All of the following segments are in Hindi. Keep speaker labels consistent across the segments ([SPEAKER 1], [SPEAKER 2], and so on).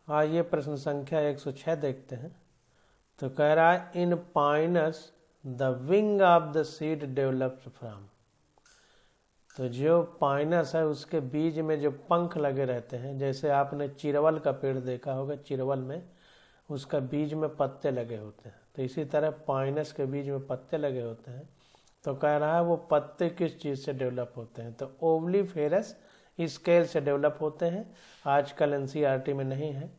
[SPEAKER 1] आइए प्रश्न संख्या 106 देखते हैं। तो कह रहा है in Pinus the wing of the seed developed from. तो जो पाइनस है उसके बीज में जो पंख लगे रहते हैं, जैसे आपने चिरवल का पेड़ देखा होगा, चिरवल में उसका बीज में पत्ते लगे होते हैं, तो इसी तरह पाइनस के बीज में पत्ते लगे होते हैं। तो कह रहा है वो पत्ते किस चीज़ से डेवलप होते हैं, तो ओवलीफेरस स्केल से डेवलप होते हैं। आजकल एनसीईआरटी में नहीं है,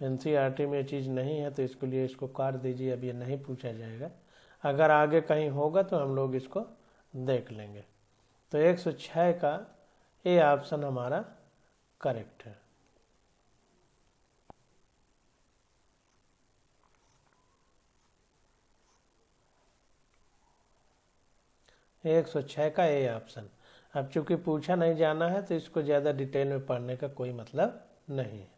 [SPEAKER 1] एनसीईआरटी में ये चीज़ नहीं है, तो इसके लिए इसको काट दीजिए, अब ये नहीं पूछा जाएगा। अगर आगे कहीं होगा तो हम लोग इसको देख लेंगे। तो 106 का ए ऑप्शन हमारा करेक्ट है। एक 106 का ए ऑप्शन। अब चूंकि पूछा नहीं जाना है तो इसको ज़्यादा डिटेल में पढ़ने का कोई मतलब नहीं है।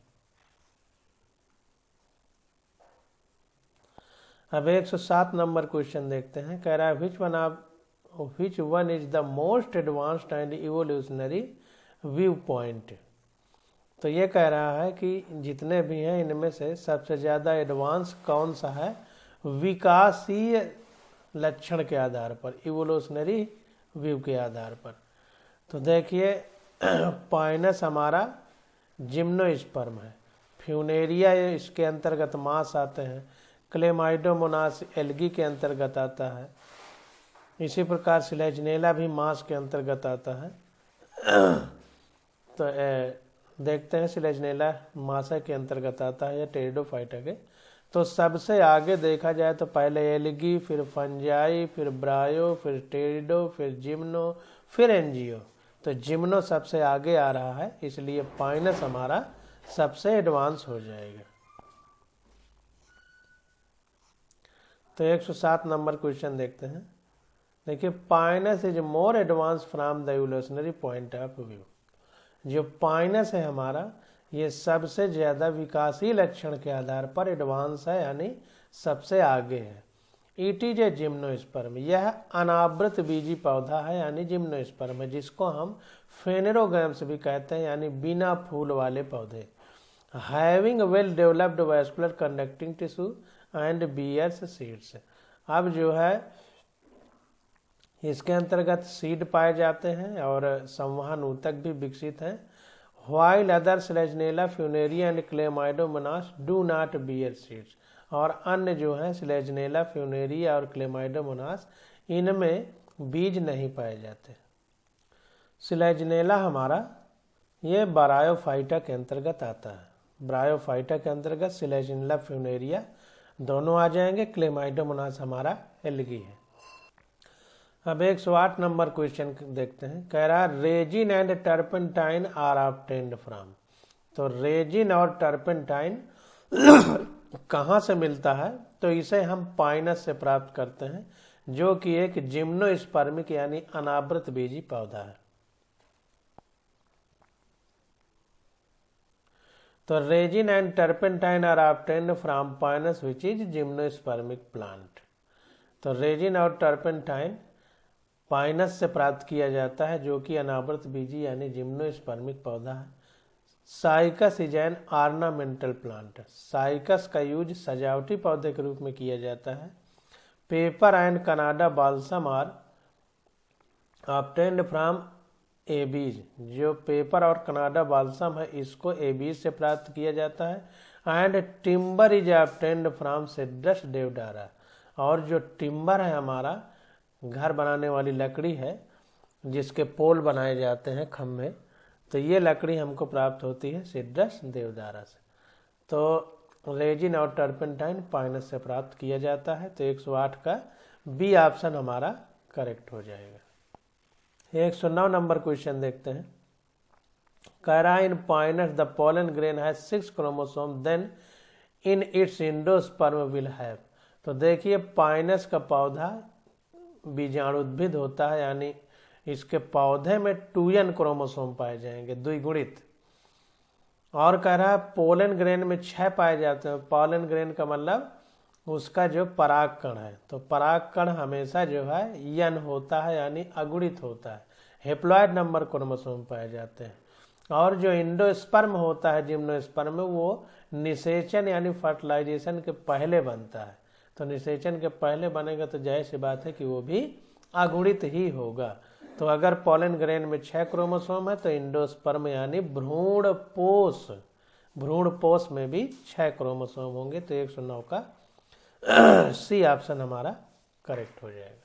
[SPEAKER 1] अब 107 नंबर क्वेश्चन देखते हैं। कह रहा है which one is the most advanced and evolutionary view point. तो ये कह रहा है कि जितने भी हैं इनमें से सबसे ज़्यादा एडवांस कौन सा है विकासीय लक्षण के आधार पर, इवोल्यूशनरी व्यू के आधार पर। तो देखिए पाइनस हमारा जिम्नोस्पर्म है, फ्यूनेरिया इसके अंतर्गत मास आते हैं, क्लेमाइडोमोनास एल्गी के अंतर्गत आता है, इसी प्रकार सिलेजनेला भी मास के अंतर्गत आता है। तो देखते हैं सिलेजनेला मासा के अंतर्गत आता है या टेरिडोफाइटा के। तो सबसे आगे देखा जाए तो पहले एल्गी, फिर फंजाई, फिर ब्रायो, फिर टेरिडो, फिर जिम्नो, फिर एंजियो। तो जिम्नो सबसे आगे आ रहा है, इसलिए पाइनस हमारा सबसे एडवांस हो जाएगा। तो 107 नंबर क्वेश्चन देखते हैं। देखिए Pinus is more advance from the evolutionary point of view. जो पाइनस है हमारा ये सबसे ज़्यादा विकासीय लक्षण के आधार पर एडवांस है, यानी सबसे आगे है। इट इज ए जिम्नोस्पर्म, यह अनावृत बीजी पौधा है यानी जिम्नोस्पर्म है, जिसको हम फेनेरोगैम्स भी कहते हैं यानी बिना फूल वाले पौधे। Having well developed vascular conducting tissue and bears seeds. अब जो है इसके अंतर्गत सीड पाए जाते हैं और संवहन ऊतक भी विकसित हैं। While other Selaginella, Funaria and Chlamydomonas do not bear seeds. और अन्य जो है सिलेजनेला, फ्यूनेरिया और क्लेमाइडोमोनास इनमें बीज नहीं पाए जाते। सिलेजनेला हमारा ये ब्रायोफाइटा के अंतर्गत आता है। ब्रायोफाइटा के अंतर्गत सिलेजनेला, फ्यूनेरिया दोनों आ जाएंगे। क्लेमाइडोमोनास हमारा एल्गी है। अब 108 नंबर क्वेश्चन देखते हैं। कह रहा है resin and turpentine are obtained from. तो रेजिन और टर्पेंटाइन कहाँ से मिलता है, तो इसे हम पाइनस से प्राप्त करते हैं, जो कि एक जिम्नोस्पर्मिक यानी अनावृत बीजी पौधा है। तो resin and turpentine are obtained from Pinus which is gymnospermic plant. तो रेजिन और टर्पेंटाइन पाइनस से प्राप्त किया जाता है, जो कि अनावृत बीजी यानी जिम्नोस्पर्मिक पौधा है। Cycas is an ornamental plant. Cycas का यूज सजावटी पौधे के रूप में किया जाता है। Paper and Canada balsam are obtained from Abies. जो पेपर और कनाडा बाल्सम है इसको एबीज से प्राप्त किया जाता है। And timber is obtained from Cedrus deodara. और जो टिम्बर है हमारा घर बनाने वाली लकड़ी है, जिसके पोल बनाए जाते हैं, खम्भे, तो ये लकड़ी हमको प्राप्त होती है सिड्रस देवदारा से। तो रेजिन और टर्पेंटाइन पाइनस से प्राप्त किया जाता है। तो 108 का बी ऑप्शन हमारा करेक्ट हो जाएगा। 109 नंबर क्वेश्चन देखते हैं। कह रहा है in Pinus the pollen grain has 6 chromosome then in its endosperm will have. तो देखिए पाइनस का पौधा बीजाणुद्भिद होता है, यानी इसके पौधे में 2n क्रोमोसोम पाए जाएंगे, द्विगुणित। और कह रहा है पोलन ग्रेन में 6 पाए जाते हैं। पोलन ग्रेन का मतलब उसका जो परागकण है, तो परागकण हमेशा जो है n होता है यानी अगुणित होता है। हेप्लॉइड नंबर क्रोमोसोम पाए जाते हैं। और जो इंडोस्पर्म होता है जिम्नोस्पर्म में, वो निषेचन यानी फर्टिलाइजेशन के पहले बनता है। तो निषेचन के पहले बनेगा तो जाहिर सी बात है कि वो भी अगुणित ही होगा। तो अगर पॉलन ग्रेन में 6 क्रोमोसोम है तो इंडोस्पर्म यानी भ्रूणपोष में भी 6 क्रोमोसोम होंगे। तो 109 का सी ऑप्शन हमारा करेक्ट हो जाएगा।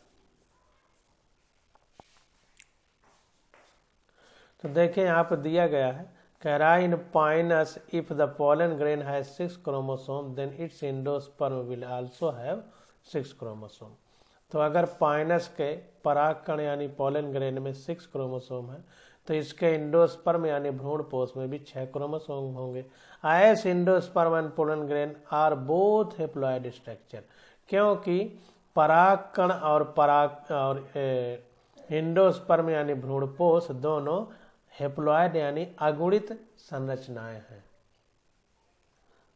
[SPEAKER 1] तो देखिए यहाँ पर दिया गया है, कह रहा है in Pinus if the pollen grain has 6 chromosome then its endosperm will also have 6 chromosome. तो अगर पाइनस के परागकण यानी पॉलन ग्रेन में 6 क्रोमोसोम है तो इसके इंडोस्पर्म यानी भ्रूणपोष में भी 6 क्रोमोसोम होंगे। As endosperm and pollen grain are both haploid structure, क्योंकि परागकण और इंडोस्पर्म यानी भ्रूणपोष दोनों हेप्लॉइड यानी अगुणित संरचनाएं हैं।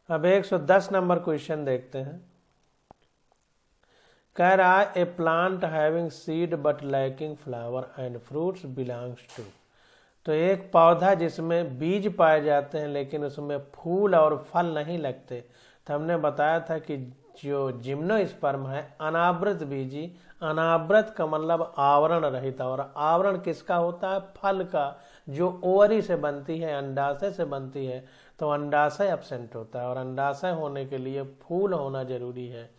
[SPEAKER 1] अब 110 नंबर क्वेश्चन देखते हैं। कह रहा है a plant having seed but lacking flower and fruits belongs to. तो एक पौधा जिसमें बीज पाए जाते हैं लेकिन उसमें फूल और फल नहीं लगते। तो हमने बताया था कि जो जिम्नोस्पर्म है अनावृत बीजी, अनावृत का मतलब आवरण रहित, और आवरण किसका होता है? फल का, जो ओवरी से बनती है, अंडाशय से बनती है। तो अंडाशय एब्सेंट होता है और अंडाशय होने के लिए फूल होना जरूरी है।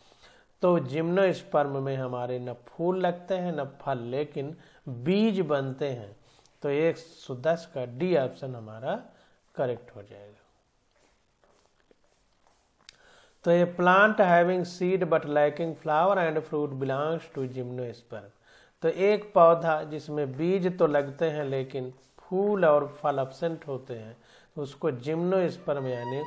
[SPEAKER 1] तो जिम्नोस्पर्म में हमारे न फूल लगते हैं न फल, लेकिन बीज बनते हैं। तो 110 का डी ऑप्शन हमारा करेक्ट हो जाएगा। तो a plant having seed but lacking flower and fruit belongs to gymnosperm. तो एक पौधा जिसमें बीज तो लगते हैं लेकिन फूल और फल एब्सेंट होते हैं, तो उसको जिम्नोस्पर्म यानी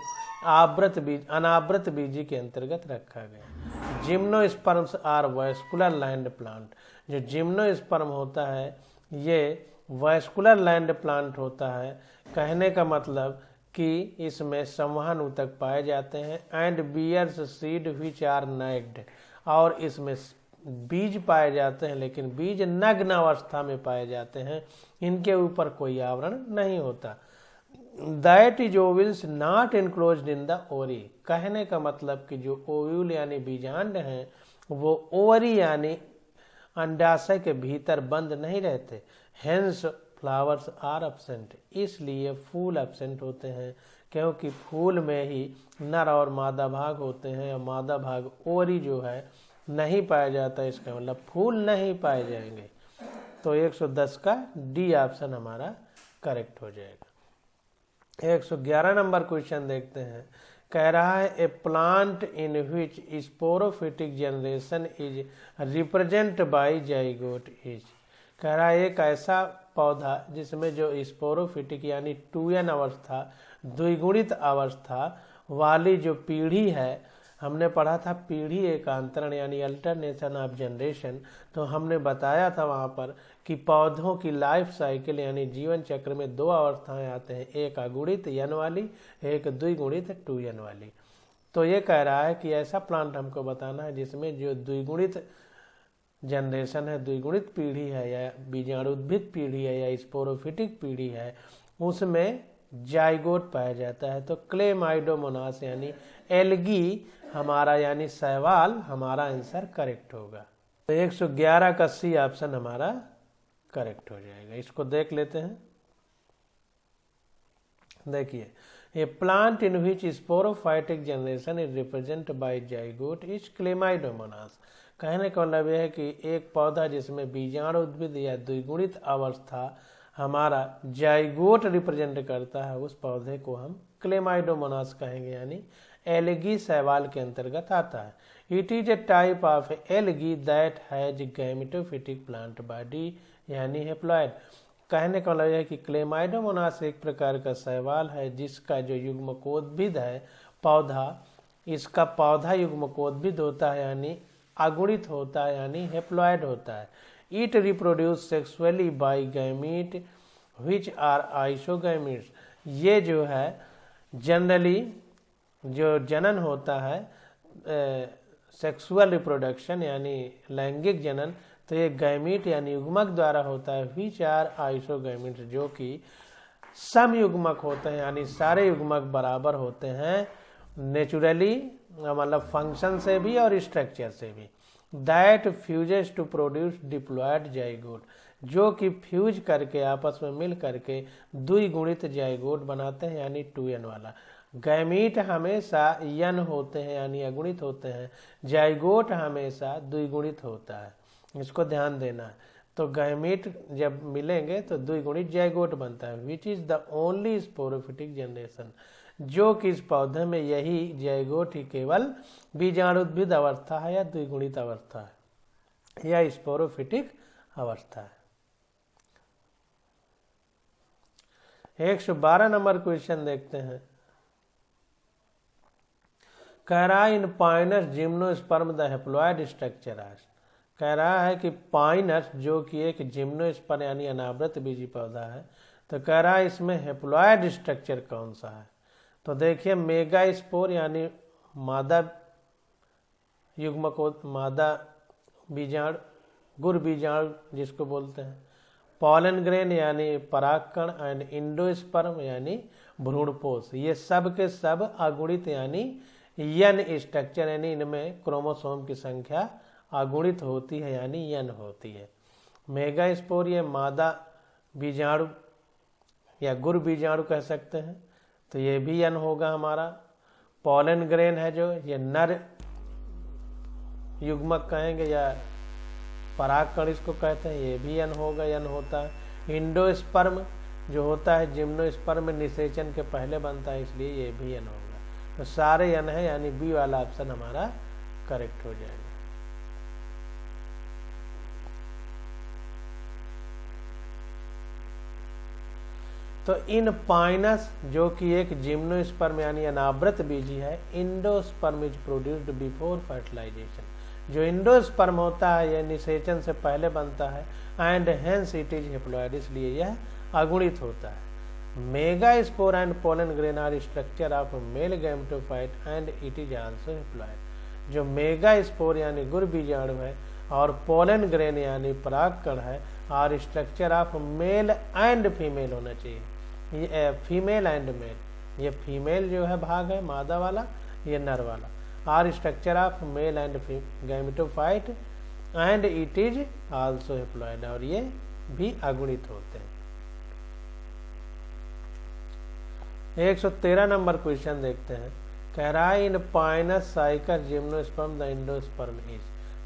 [SPEAKER 1] अनावृत बीजी के अंतर्गत रखा गया। Gymnosperms are vascular land plant. जो जिम्नोस्पर्म होता है ये वैस्कुलर लैंड प्लांट होता है। कहने का मतलब कि इसमें संवहन ऊतक पाए जाते हैं। And bears seed which are naked, और इसमें बीज पाए जाते हैं लेकिन बीज नग्न अवस्था में पाए जाते हैं, इनके ऊपर कोई आवरण नहीं होता। That is ovules not enclosed in the ovary. कहने का मतलब कि जो ओव्यूल यानी बीजांड हैं वो ओवरी यानी अंडाशय के भीतर बंद नहीं रहते। हेंस फ्लावर्स आर एब्सेंट, इसलिए फूल एब्सेंट होते हैं, क्योंकि फूल में ही नर और मादा भाग होते हैं और मादा भाग ओवरी जो है नहीं पाया जाता। इसका मतलब फूल नहीं पाए जाएंगे। तो 110 का डी ऑप्शन हमारा करेक्ट हो जाएगा। 111 नंबर क्वेश्चन देखते हैं। कह रहा है a plant in which sporophytic generation is represent by zygote is. कह रहा है एक ऐसा पौधा जिसमें जो स्पोरोफिटिक यानी 2n अवस्था, द्विगुणित अवस्था वाली जो पीढ़ी है, हमने पढ़ा था पीढ़ी एकांतरण यानी अल्टरनेशन ऑफ जनरेशन। तो हमने बताया था वहाँ पर कि पौधों की लाइफ साइकिल यानी जीवन चक्र में 2 अवस्थाएं आते हैं, एक अगुणित n वाली, एक द्विगुणित 2n वाली। तो ये कह रहा है कि ऐसा प्लांट हमको बताना है जिसमें जो द्विगुणित जनरेशन है, द्विगुणित पीढ़ी है या बीजाणुद्भिद पीढ़ी है या स्पोरोफिटिक पीढ़ी है, उसमें जाइगोट पाया जाता है। तो क्लेमाइडोमोनास यानी एल्गी हमारा यानी शैवाल हमारा आंसर करेक्ट होगा। तो 111 का सी ऑप्शन हमारा करेक्ट हो जाएगा। इसको देख लेते हैं। देखिए, a plant in which sporophytic generation is represent by zygote is Chlamydomonas. कहने का मतलब यह है कि एक पौधा जिसमें बीजाणु उद्भिद या द्विगुणित अवस्था हमारा जाइगोट रिप्रेजेंट करता है, उस पौधे को हम क्लेमाइडोमोनास कहेंगे, यानी एल्गी शैवाल के अंतर्गत आता है। It is a type of algae that has gametophytic plant body यानी हेप्लॉइड। कहने का मतलब है कि क्लेमाइडोमोनास एक प्रकार का शैवाल है जिसका जो युग्मकोद्भिद है पौधा, इसका पौधा युग्मकोद्भिद होता है यानी अगुणित होता है यानी हेप्लॉइड होता है। It reproduce sexually by gamete which are isogametes. ये जो है जनरली जो जनन होता है सेक्सुअल रिप्रोडक्शन यानी लैंगिक जनन, तो ये गैमीट यानी युग्मक द्वारा होता है। विच आर आइसोगैमीट्स, जो कि सम युग्मक होते हैं, यानी सारे युग्मक बराबर होते हैं नेचुरली, मतलब फंक्शन से भी और स्ट्रक्चर से भी। That fuses to produce diploid zygote, जो कि फ्यूज करके आपस में मिल करके द्विगुणित जाइगोट बनाते हैं, यानी 2n वाला। गैमीट हमेशा n होते हैं यानी अगुणित होते हैं, जाइगोट हमेशा द्विगुणित होता है, इसको ध्यान देना है। तो गैमीट जब मिलेंगे तो द्विगुणित जाइगोट बनता है। Which is the only sporophytic generation, जो कि इस पौधे में यही जाइगोट ही केवल बीजाणुद्भिद अवस्था है या द्विगुणित अवस्था है या स्पोरोफिटिक अवस्था है। 112 नंबर क्वेश्चन देखते हैं। कह रहा है in Pinus gymnosperm the haploid structure आज, कह रहा है कि पाइनस जो कि एक जिम्नोस्पर्म यानी अनावृत बीजी पौधा है, तो कह रहा है इसमें हेप्लॉयड स्ट्रक्चर कौन सा है। तो देखिए मेगास्पोर यानी मादा युग्मक, मादा बीजाणु, गुर बीजाणु जिसको बोलते हैं, पॉलन ग्रेन यानी परागकण, एंड इंडोस्पर्म यानी भ्रूणपोष, ये सब के सब अगुणित यानी n स्ट्रक्चर, यानी इनमें क्रोमोसोम की संख्या अगुणित होती है यानी n होती है। मेगास्पोर ये मादा बीजाणु या गुर बीजाणु कह सकते हैं, तो ये भी n होगा हमारा। पॉलन ग्रेन है जो ये नर युग्मक कहेंगे या परागकण इसको कहते हैं, ये भी n होगा, n होता है। इंडोस्पर्म जो होता है जिम्नोस्पर्म में निषेचन के पहले बनता है, इसलिए ये भी n होगा। तो सारे n है, यानी बी वाला ऑप्शन हमारा करेक्ट हो जाएगा। तो इन पाइनस जो कि एक जिम्नोस्पर्म यानी अनावृत बीजी है, endosperm is produced before fertilization, जो इंडोस्पर्म होता है यह निषेचन से पहले बनता है, and hence it is haploid, इसलिए यह अगुणित होता है। Megaspore and pollen grain are structure of male gametophyte and it is also haploid, जो मेगास्पोर यानी गुर बीजाणु है और पोलन ग्रेन यानी परागकण है, और structure of male and female होना चाहिए, ये फीमेल एंड मेल, ये फीमेल जो है भाग है मादा वाला, ये नर वाला, are structure of male and gametophyte and it is also haploid, और ये भी अगुणित होते हैं। 113 नंबर क्वेश्चन देखते हैं। कह रहा है in Pinus Cycas gymnosperm the endosperm is,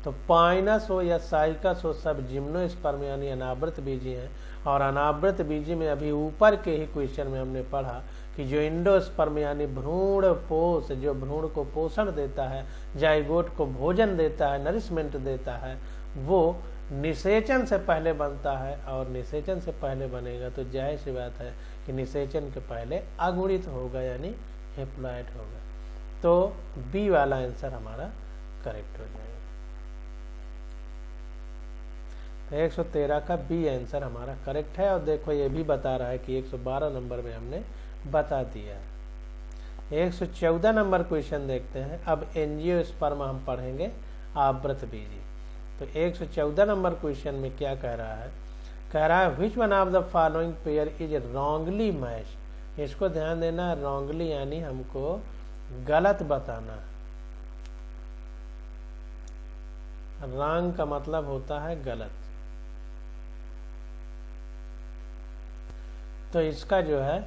[SPEAKER 1] तो पाइनस हो या साइकस हो सब जिम्नोस्पर्म यानी अनावृत बीजी हैं, और अनावृत बीजी में अभी ऊपर के ही क्वेश्चन में हमने पढ़ा कि जो इंडोस्पर्म यानी भ्रूण पोष, जो भ्रूण को पोषण देता है, जाइगोट को भोजन देता है, नरिशमेंट देता है, वो निषेचन से पहले बनता है, और निषेचन से पहले बनेगा तो जाहिर सी बात है कि निषेचन के पहले अगुणित होगा यानी हेप्लॉयड होगा। तो बी वाला आंसर हमारा करेक्ट हो जाएगा। तो 113 का बी आंसर हमारा करेक्ट है। और देखो ये भी बता रहा है कि 112 नंबर में हमने बता दिया है। 114 नंबर क्वेश्चन देखते हैं। अब एंजियोस्पर्म हम पढ़ेंगे आवृत बीजी। तो 114 नंबर क्वेश्चन में क्या कह रहा है, कह रहा है which one of the following pair is wrongly match. इसको ध्यान देना, रॉन्गली यानी हमको गलत बताना। रॉन्ग का मतलब होता है गलत। तो इसका जो है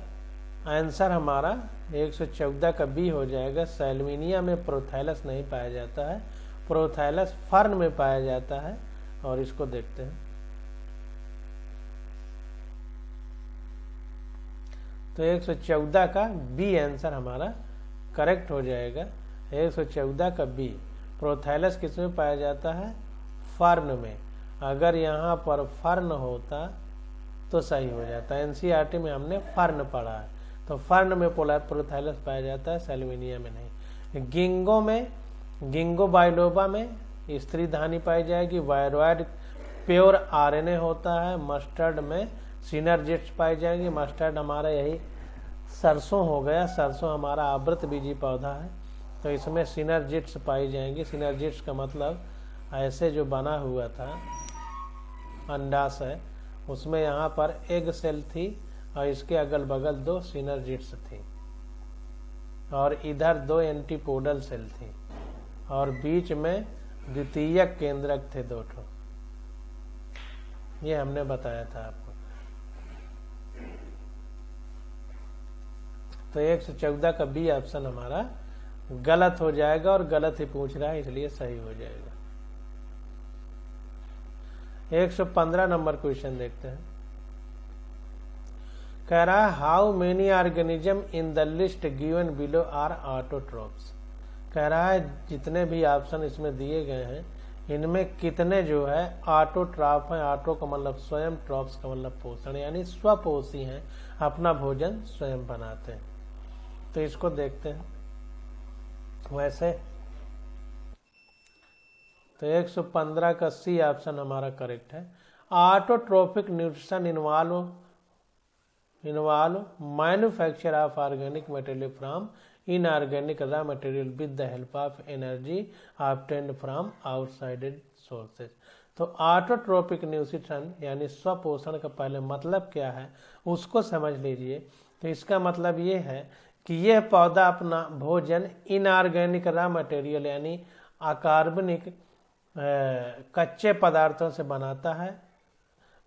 [SPEAKER 1] आंसर हमारा 114 का बी हो जाएगा। सैल्विनिया में प्रोथैलस नहीं पाया जाता है, प्रोथैलस फर्न में पाया जाता है। और इसको देखते हैं, तो 114 का बी आंसर हमारा करेक्ट हो जाएगा। 114 का बी, प्रोथैलस किस में पाया जाता है, फर्न में। अगर यहाँ पर फर्न होता तो सही हो जाता। एनसीईआरटी में हमने फर्न पढ़ा है, तो फर्न में प्रोथैलस पाया जाता है, सैल्विनिया में नहीं। गिंगो में, गिंगो बाइलोबा में स्त्री धानी पाई जाएगी। वायरॉयड प्योर आरएनए होता है। मस्टर्ड में सिनर्जिट्स पाई जाएंगी। मस्टर्ड हमारा यही सरसों हो गया, सरसों हमारा आवृत बीजी पौधा है, तो इसमें सिनर्जिट्स पाई जाएंगी। सिनर्जिट्स का मतलब ऐसे जो बना हुआ था अंडाशय, उसमें यहाँ पर एग सेल थी और इसके अगल बगल 2 सिनर्जिड्स थी और इधर 2 एंटीपोडल सेल थी और बीच में द्वितीयक केंद्रक थे 2 ठो। ये हमने बताया था आपको। तो 114 का बी ऑप्शन हमारा गलत हो जाएगा और गलत ही पूछ रहा है इसलिए सही हो जाएगा। 115 नंबर क्वेश्चन देखते हैं। कह रहा है how many organism in the list given below are autotrophs. कह रहा है जितने भी ऑप्शन इसमें दिए गए हैं इनमें कितने जो है ऑटोट्रॉप है। ऑटो का मतलब स्वयं, ट्रॉप्स का मतलब पोषण, यानी स्वपोषी हैं, अपना भोजन स्वयं बनाते हैं। तो इसको देखते हैं। वैसे तो 115 का सी ऑप्शन हमारा करेक्ट है। Autotrophic nutrition involve manufacture of organic material from inorganic raw material with the help of energy obtained from outsided sources. तो ऑटोट्रोपिक न्यूट्रिशन यानी स्वपोषण का पहले मतलब क्या है उसको समझ लीजिए। तो इसका मतलब ये है कि यह पौधा अपना भोजन इनऑर्गेनिक रॉ मटेरियल यानी अकार्बनिक कच्चे पदार्थों से बनाता है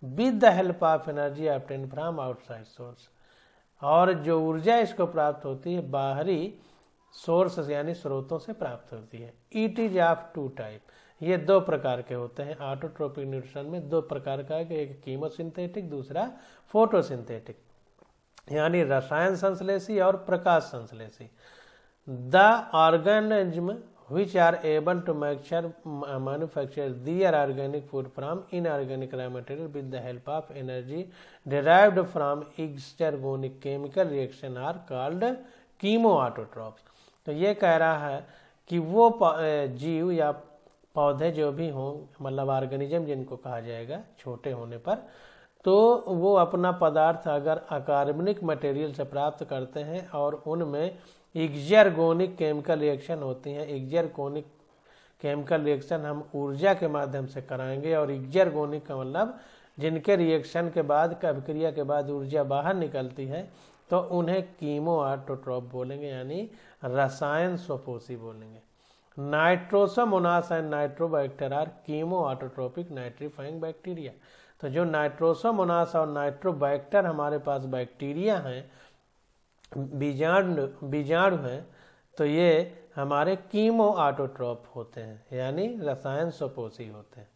[SPEAKER 1] with the help of energy obtained from outside source, और जो ऊर्जा इसको प्राप्त होती है बाहरी सोर्स यानी स्रोतों से प्राप्त होती है। It is of 2 type. ये 2 प्रकार के होते हैं ऑटोट्रोपिक न्यूट्रिशन में। 2 प्रकार का है, एक कीमोसिंथेटिक, दूसरा फोटोसिंथेटिक यानी रसायन संश्लेषी और प्रकाश संश्लेषी। The organism which are able to manufacture their organic food from inorganic raw material with the help of energy derived from exergonic chemical reaction are called chemoautotrophs। तो ये कह रहा है कि वो जीव या पौधे जो भी हों, मतलब ऑर्गेनिज्म जिनको कहा जाएगा छोटे होने पर, तो वो अपना पदार्थ अगर अकार्बनिक मटेरियल से प्राप्त करते हैं और उनमें एक्सर्गोनिक केमिकल रिएक्शन होती हैं। एक्सर्गोनिक केमिकल रिएक्शन हम ऊर्जा के माध्यम से कराएंगे और एक्सर्गोनिक का मतलब जिनके रिएक्शन के बाद, अभिक्रिया के बाद ऊर्जा बाहर निकलती है, तो उन्हें कीमोऑटोट्रॉप बोलेंगे यानी रसायन स्वपोषी बोलेंगे। Nitrosomonas and Nitrobacter are chemoautotrophic nitrifying bacteria. तो जो नाइट्रोसोमोनास और नाइट्रोबैक्टर हमारे पास बैक्टीरिया हैं, बीजाणु हैं, तो ये हमारे कीमोऑटोट्रोप होते हैं यानी रसायन स्वपोषी होते हैं।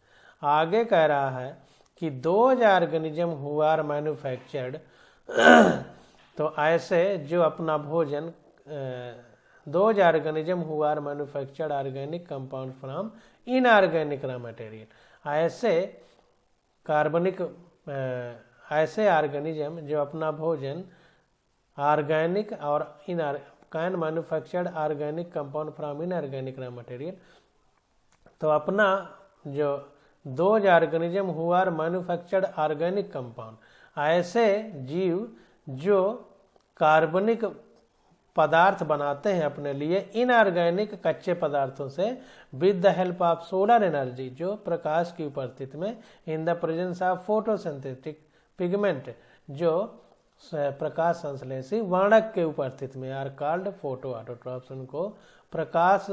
[SPEAKER 1] आगे कह रहा है कि those organism who are manufactured तो ऐसे जो अपना भोजन those organism who are manufactured organic compound from inorganic raw material. ऐसे ऑर्गेनिज्म जो अपना भोजन ऑर्गेनिक और can manufactured organic compound from inorganic raw material. तो अपना जो those organism who are manufactured organic compound, ऐसे जीव जो कार्बनिक पदार्थ बनाते हैं अपने लिए इनऑर्गेनिक कच्चे पदार्थों से with the help of solar energy, जो प्रकाश की उपस्थिति में, in the presence of photosynthetic pigment, जो प्रकाश संश्लेषी वर्णक के उपस्थिति में, आर कॉल्ड फोटोऑटोट्रॉप्स। उनको प्रकाश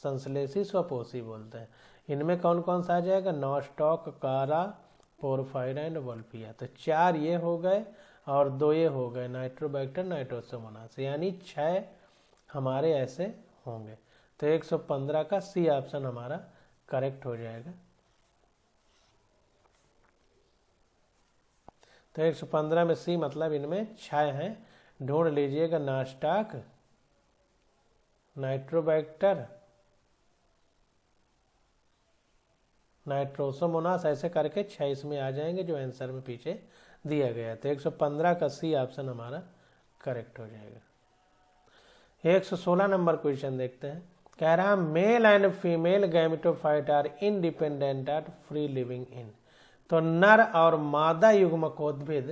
[SPEAKER 1] संश्लेषी स्वपोषी बोलते हैं। इनमें कौन कौन सा आ जाएगा? नॉस्टॉक, कारा, पोरफाइरा एंड वोल्फिया। तो 4 ये हो गए और 2 ये हो गए, नाइट्रोबैक्टर, नाइट्रोसोमोनास, यानी 6 हमारे ऐसे होंगे। तो 115 का सी ऑप्शन हमारा करेक्ट हो जाएगा। तो 115 में सी मतलब इनमें 6 हैं, ढूंढ लीजिएगा। नास्टाक, नाइट्रोबैक्टर, नाइट्रोसोमोनास, ऐसे करके 6 इसमें आ जाएंगे जो आंसर में पीछे दिया गया। तो 115 का सी ऑप्शन हमारा करेक्ट हो जाएगा। 116 नंबर क्वेश्चन देखते हैं। कह रहा male and female gametophyte are independent at free living in. तो नर और मादा युग्मकोद्भिद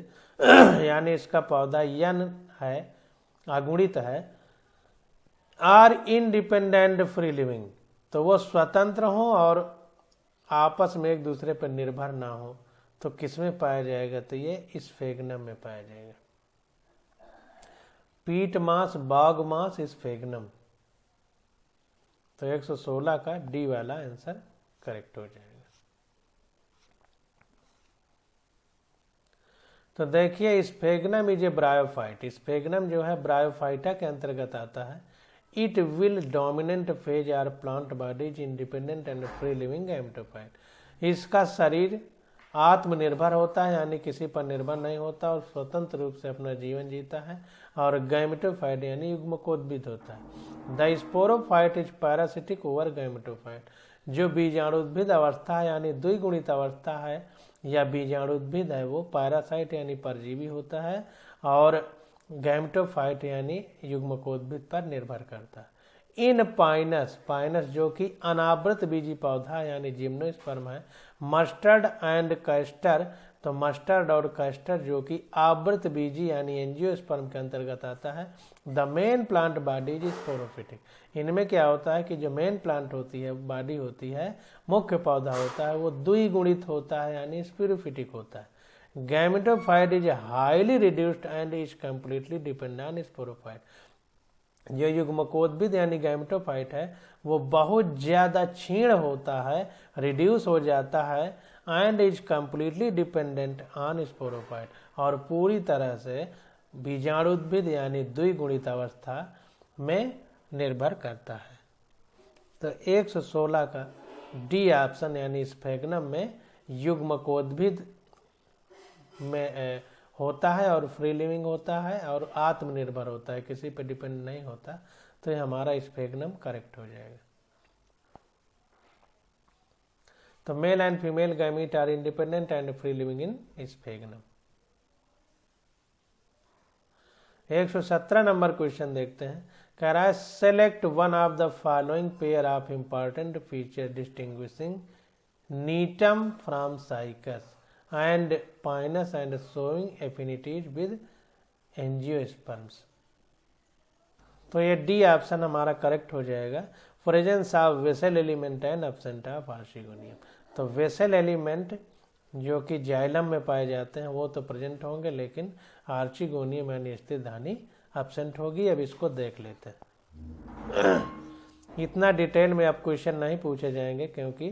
[SPEAKER 1] यानी इसका पौधा यन है, अगुणित है, आर इंडिपेंडेंट फ्री लिविंग, तो वो स्वतंत्र हो और आपस में एक दूसरे पर निर्भर ना हो। तो किस में पाया जाएगा? तो ये स्फेगनम में पाया जाएगा। पीट मास, बॉग मास, स्फेग्नम। तो 116 का डी वाला आंसर करेक्ट हो जाएगा। तो देखिए स्फेग्नम इज ए ब्रायोफाइट। स्फेग्नम जो है ब्रायोफाइटा के अंतर्गत आता है। It will dominant phase are plant bodies independent and free living gametophyte. इसका शरीर आत्मनिर्भर होता है, यानी किसी पर निर्भर नहीं होता और स्वतंत्र रूप से अपना जीवन जीता है। और गैमेटोफाइट यानी युग्मकोद्भिद होता है। The sporophyte is parasitic over gametophyte. जो बीजाणुद्भिद अवस्था है यानी द्विगुणित अवस्था है या बीजाणुद्भिद है वो पैरासाइट यानी परजीवी होता है और गैमेटोफाइट यानी युग्मकोद्भिद पर निर्भर करता है। इन पाइनस, पाइनस जो कि अनावृत बीजी पौधा यानी जिम्नोस्पर्म है। मस्टर्ड एंड कैस्टर, तो मस्टर्ड और कैस्टर जो कि आवृत बीजी यानी एंजियोस्पर्म के अंतर्गत आता है। The main plant body is sporophytic. इनमें क्या होता है कि जो मेन प्लांट होती है, बॉडी होती है, मुख्य पौधा होता है, वो द्विगुणित होता है यानी स्पोरोफिटिक होता है। Gametophyte is highly reduced and is completely dependent on sporophyte. जो युग्मकोद्भिद यानी गैमेटोफाइट है वो बहुत ज्यादा क्षीण होता है, रिड्यूस हो जाता है and is completely dependent on sporophyte, और पूरी तरह से बीजाणुद्भिद यानी द्विगुणित अवस्था में निर्भर करता है। तो 116 का डी ऑप्शन यानी स्फेग्नम में युग्मकोद्भिद में होता है और फ्री लिविंग होता है और आत्मनिर्भर होता है, किसी पे डिपेंड नहीं होता। तो ये हमारा स्फेग्नम करेक्ट हो जाएगा। तो male and female gamete are independent and free living in sphagnum. 117 number question देखते हैं। कह रहा है select one of the following pair of important feature distinguishing gnetum from cycas and pinus and showing affinities with angiosperms। तो ये डी ऑप्शन हमारा करेक्ट हो जाएगा। Presence of vessel element and absent of archegonium. तो वेसल एलिमेंट जो कि जाइलम में पाए जाते हैं वो तो प्रेजेंट होंगे, लेकिन आर्चिगोनियम यानी स्थिर धानी एब्सेंट होगी। अब इसको देख लेते हैं। इतना डिटेल में अब क्वेश्चन नहीं पूछे जाएंगे क्योंकि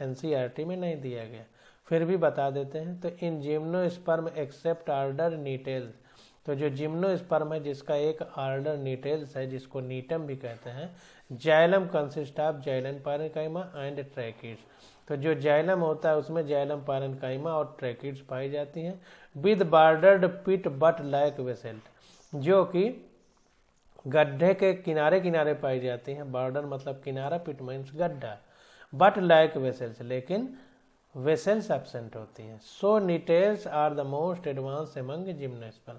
[SPEAKER 1] एनसीईआरटी में नहीं दिया गया, फिर भी बता देते हैं। तो in gymnosperm except order gnetales. तो जो जिम्नोस्पर्म है जिसका एक आर्डर नीटेल्स है जिसको नीटम भी कहते हैं। Xylem consist of xylem parenchyma and tracheids. तो जो जाइलम होता है उसमें जाइलम पैरेन्काइमा और ट्रैकिड्स पाई जाती हैं। With bordered pit but like vessels, जो कि गड्ढे के किनारे किनारे पाई जाती हैं। बॉर्डर मतलब किनारा, पिट मीन्स गड्ढा। बट लाइक वेसेल्स, लेकिन वेसेल्स एब्सेंट होती हैं। So Gnetales are the most advance among gymnosperm.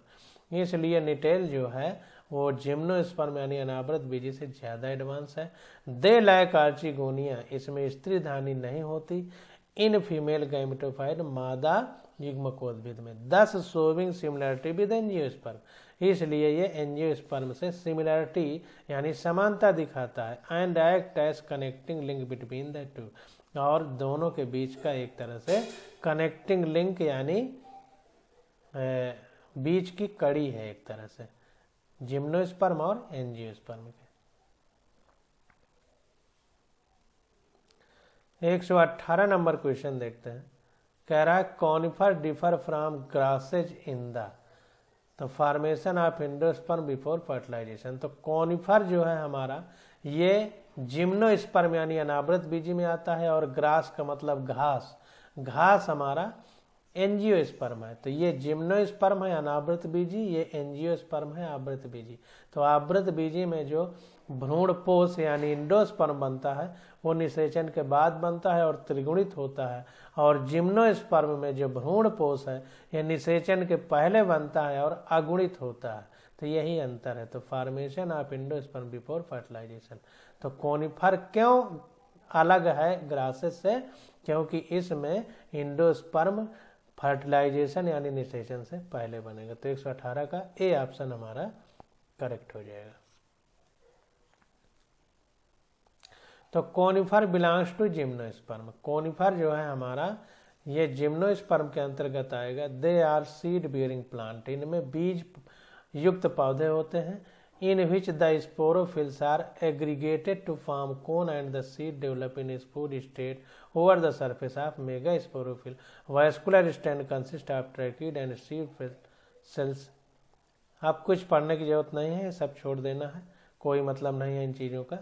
[SPEAKER 1] इसलिए निटेल जो है वो जिम्नोस्पर्म यानी अनावृत बीजी से ज्यादा एडवांस है। दे लाइक आर्चिगोनिया, इसमें स्त्री धानी नहीं होती। इन फीमेल गैमेटोफाइट मादा युग्मकोद्भिद में 10 शोविंग सिमिलरिटी विद एंजियोस्पर्म, इसलिए ये एंजियोस्पर्म से सिमिलरिटी यानी समानता दिखाता है। And act as connecting link between the two, और दोनों के बीच का एक तरह से कनेक्टिंग लिंक यानी बीच की कड़ी है एक तरह से जिम्नोस्पर्म और एंजियोस्पर्म के। 118 नंबर क्वेश्चन देखते हैं। कह रहा है conifer differ from grasses in the, तो formation of endosperm before fertilization. तो कॉनिफर जो है हमारा ये जिम्नोस्पर्म यानी अनावृत बीजी में आता है और ग्रास का मतलब घास, घास हमारा एंजियोस्पर्म है। तो ये जिम्नोस्पर्म है अनावृत बीजी, ये एंजियोस्पर्म है आवृत बीजी। तो आवृत बीजी में जो भ्रूणपोष यानी इंडोस्पर्म बनता है वो निषेचन के बाद बनता है और त्रिगुणित होता है, और जिम्नोस्पर्म में जो भ्रूणपोष है ये निषेचन के पहले बनता है और अगुणित होता है। तो यही अंतर है। तो formation of endosperm before fertilization. तो कोनिफर क्यों अलग है ग्रासेस से, क्योंकि इसमें इंडोस्पर्म फर्टिलाइजेशन यानी निषेचन से पहले बनेगा। तो 118 का ए ऑप्शन हमारा करेक्ट हो जाएगा। तो conifer belongs to gymnosperm. Conifer जो है हमारा ये जिम्नोस्पर्म के अंतर्गत आएगा। They are seed bearing plant, इनमें बीज युक्त पौधे होते हैं, in which the sporophylls are aggregated to form cone and the seed develop in spur state over the surface of mega sporophyll. Vascular stand consist of tracheid and sieve cells. आप कुछ पढ़ने की जरूरत नहीं है, सब छोड़ देना है, कोई मतलब नहीं है इन चीज़ों का,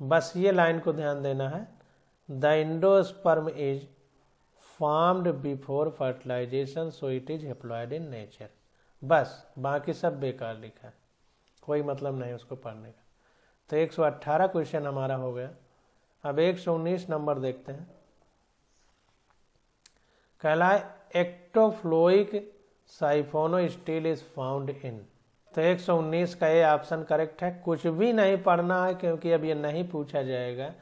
[SPEAKER 1] बस ये लाइन को ध्यान देना है। The endosperm is formed before fertilization so it is haploid in nature. बस बाकी सब बेकार लिखा है, कोई मतलब नहीं उसको पढ़ने का। तो 118 क्वेश्चन हमारा हो गया। अब 119 नंबर देखते हैं। कहलाए एक्टोफ्लोइक साइफोनो स्टील इज फाउंड इन। तो 119 का ये ऑप्शन करेक्ट है। कुछ भी नहीं पढ़ना है क्योंकि अब ये नहीं पूछा जाएगा।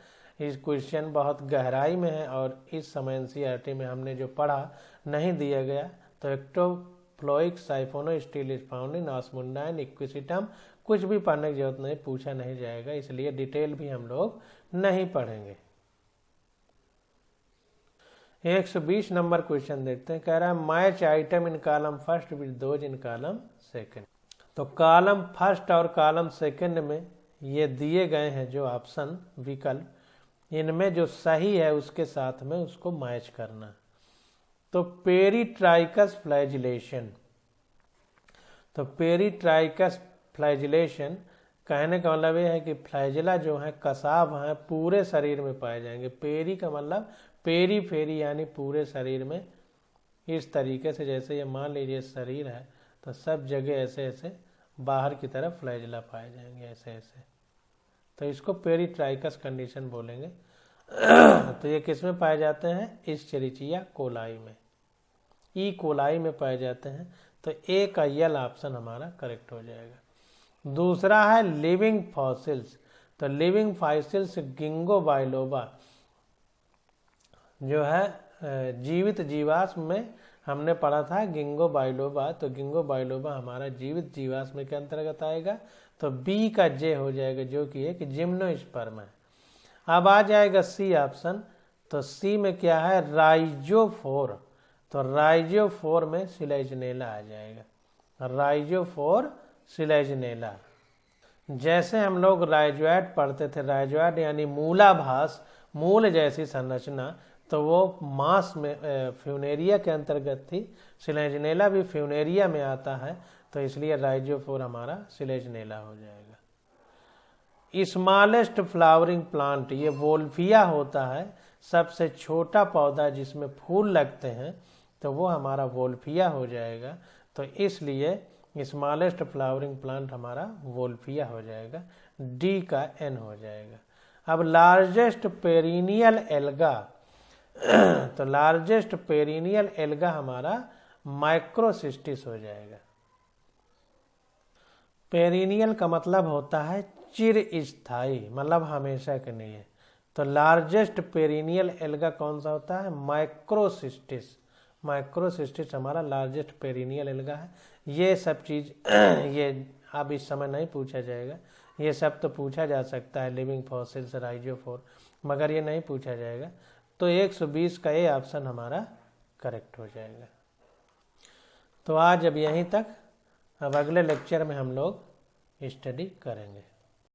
[SPEAKER 1] इस क्वेश्चन बहुत गहराई में है और इस समय एनसीईआरटी में हमने जो पढ़ा नहीं दिया गया। तो ectophloic siphonostele is found in Osmunda Equisetum. कुछ भी पढ़ने की जरूरत नहीं, पूछा नहीं जाएगा, इसलिए डिटेल भी हम लोग नहीं पढ़ेंगे। 120 नंबर क्वेश्चन देखते हैं। कह रहा है match item in column first with those in column second. तो कॉलम फर्स्ट और कॉलम सेकंड में ये दिए गए हैं जो ऑप्शन विकल्प, इनमें जो सही है उसके साथ में उसको मैच करना। तो पेरीट्राइकस फ्लैजिलेशन, तो पेरीट्राइकस फ्लैजिलेशन कहने का मतलब ये है कि फ्लैजिला जो है कसाव हैं पूरे शरीर में पाए जाएंगे। पेरी का मतलब पेरी फेरी यानी पूरे शरीर में। इस तरीके से जैसे ये मान लीजिए शरीर है तो सब जगह ऐसे ऐसे बाहर की तरफ फ्लैजिला पाए जाएंगे ऐसे ऐसे। तो इसको पेरीट्राइकस कंडीशन बोलेंगे। तो ये किस में पाए जाते हैं? इस्चेरिचिया कोलाई में, ई कोलाई में पाए जाते हैं। तो ए का यल ऑप्शन हमारा करेक्ट हो जाएगा। दूसरा है लिविंग फॉसिल्स। तो लिविंग फॉसिल्स गिंगो बाइलोबा जो है जीवित जीवाश्म में हमने पढ़ा था गिंगो बाइलोबा। तो गिंगो बाइलोबा हमारा जीवित जीवाश्म के अंतर्गत आएगा। तो बी का जे हो जाएगा जो कि एक जिम्नोस्पर्म है। अब आ जाएगा सी ऑप्शन। तो सी में क्या है? राइजोफोर। तो राइजोफोर में सिलेजनेला आ जाएगा। राइजोफोर सिलेजनेला। जैसे हम लोग राइजोइड पढ़ते थे, राइजोइड यानी मूलाभास, मूल जैसी संरचना, तो वो मास में फ्यूनेरिया के अंतर्गत थी। सिलेजनेला भी फ्यूनेरिया में आता है, तो इसलिए राइजोफोर हमारा सिलेजनेला हो जाएगा। स्मॉलेस्ट फ्लावरिंग प्लांट, ये वोल्फिया होता है, सबसे छोटा पौधा जिसमें फूल लगते हैं, तो वो हमारा वोल्फिया हो जाएगा। तो इसलिए स्मॉलेस्ट फ्लावरिंग प्लांट हमारा वोल्फिया हो जाएगा। डी का एन हो जाएगा। अब लार्जेस्ट पेरिनियल एल्गा, तो लार्जेस्ट पेरिनियल एल्गा हमारा माइक्रोसिस्टिस हो जाएगा। पेरिनियल का मतलब होता है चिर स्थायी, मतलब हमेशा के लिए। तो लार्जेस्ट पेरिनियल एल्गा कौन सा होता है? माइक्रोसिस्टिस। माइक्रोसिस्टिस हमारा लार्जेस्ट पेरिनियल एल्गा है। ये सब चीज ये अब इस समय नहीं पूछा जाएगा। ये सब तो पूछा जा सकता है, लिविंग फॉसिल्स, राइजोफोर, मगर ये नहीं पूछा जाएगा। तो 120 का ये ऑप्शन हमारा करेक्ट हो जाएगा। तो आज अब यहीं तक। अब अगले लेक्चर में हम लोग स्टडी करेंगे।